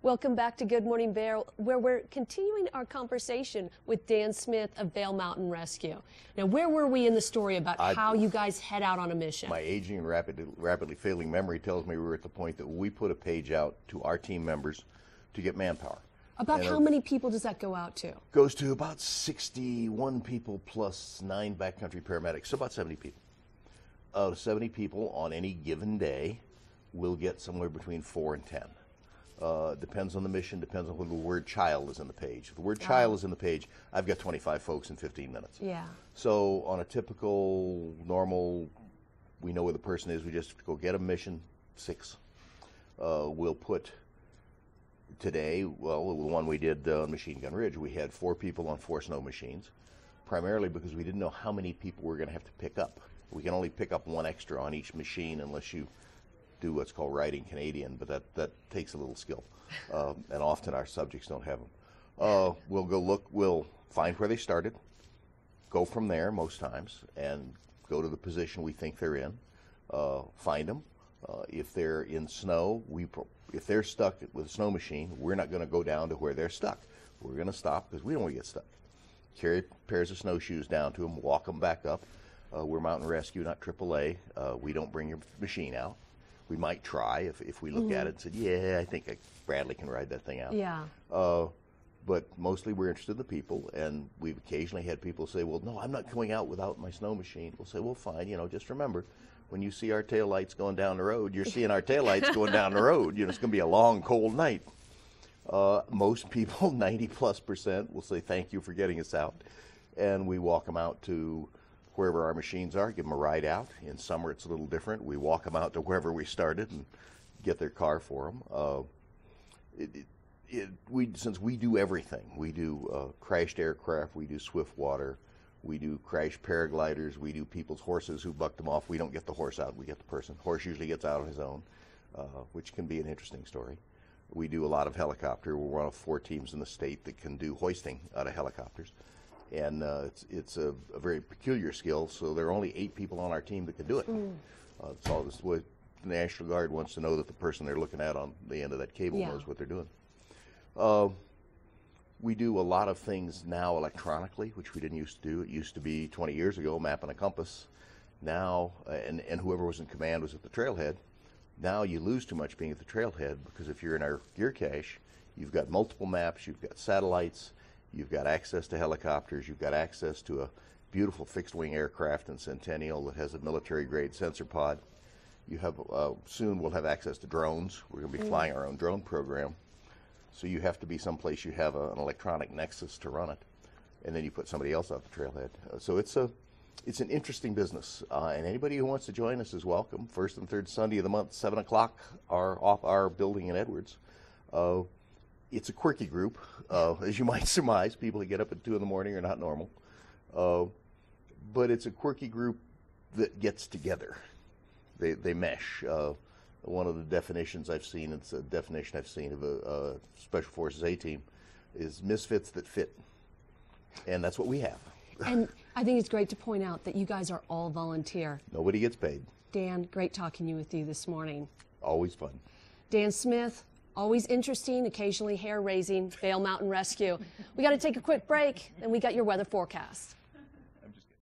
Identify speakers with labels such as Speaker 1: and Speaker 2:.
Speaker 1: Welcome back to Good Morning Vail, where we're continuing our conversation with Dan Smith of Vail Mountain Rescue. Now, where were we in the story about how you guys head out on a mission?
Speaker 2: My aging and rapidly failing memory tells me we were at the point that we put a page out to our team members to get manpower.
Speaker 1: About how many people does that go out to?
Speaker 2: Goes to about 61 people plus 9 backcountry paramedics, so about 70 people. 70 people on any given day will get somewhere between 4 and 10. Depends on the mission, depends on whether the word child is in the page. If the word child is in the page, I've got 25 folks in 15 minutes.
Speaker 1: Yeah.
Speaker 2: So on a typical, normal, we know where the person is, we just go get a mission, 6. We'll put today, well, the one we did on Machine Gun Ridge, we had 4 people on 4 snow machines, primarily because we didn't know how many people we're going to have to pick up. We can only pick up 1 extra on each machine unless you do what's called riding Canadian, but that takes a little skill, and often our subjects don't have them. We'll go look, we'll find where they started, go from there most times, and go to the position we think they're in, find them. If they're in snow, if they're stuck with a snow machine, we're not going to go down to where they're stuck. We're going to stop because we don't want to get stuck. Carry pairs of snowshoes down to them, walk them back up. We're Mountain Rescue, not AAA. We don't bring your machine out. We might try if we look at it and said, yeah, I think Bradley can ride that thing out.
Speaker 1: Yeah.
Speaker 2: But mostly we're interested in the people, and we've occasionally had people say, well, no, I'm not going out without my snow machine. We'll say, well, fine, just remember, when you see our tail lights going down the road, you're seeing our tail lights going down the road. It's going to be a long, cold night. Most people, 90+%, will say thank you for getting us out, and we walk them out to wherever our machines are, give them a ride out. In summer, it's a little different. We walk them out to wherever we started and get their car for them. Since we do everything, we do crashed aircraft, we do swift water, we do crashed paragliders, we do people's horses who bucked them off. We don't get the horse out, we get the person. Horse usually gets out on his own, which can be an interesting story. We do a lot of helicopter. We're one of 4 teams in the state that can do hoisting out of helicopters. And it's a very peculiar skill, so there are only 8 people on our team that can do it. It's all this way. The National Guard wants to know that the person they're looking at on the end of that cable knows what they're doing. We do a lot of things now electronically, which we didn't used to do. It used to be 20 years ago, map and a compass. Now, and whoever was in command was at the trailhead. Now you lose too much being at the trailhead, because if you're in our gear cache, you've got multiple maps, you've got satellites, you've got access to helicopters, you've got access to a beautiful fixed-wing aircraft in Centennial that has a military-grade sensor pod. You have, soon we'll have access to drones. We're going to be flying our own drone program. So you have to be someplace you have an electronic nexus to run it, and then you put somebody else out the trailhead. So it's an interesting business, and anybody who wants to join us is welcome. First and third Sunday of the month, 7 o'clock, off our building in Edwards. It's a quirky group, as you might surmise. People that get up at 2 in the morning are not normal. But it's a quirky group that gets together. They mesh. One of the definitions I've seen, it's a definition I've seen of a Special Forces A-team, is misfits that fit. And that's what we have.
Speaker 1: And I think it's great to point out that you guys are all volunteer.
Speaker 2: Nobody gets paid.
Speaker 1: Dan, great talking with you this morning.
Speaker 2: Always fun.
Speaker 1: Dan Smith, always interesting, occasionally hair-raising, Vail Mountain Rescue. We got to take a quick break, and we got your weather forecast.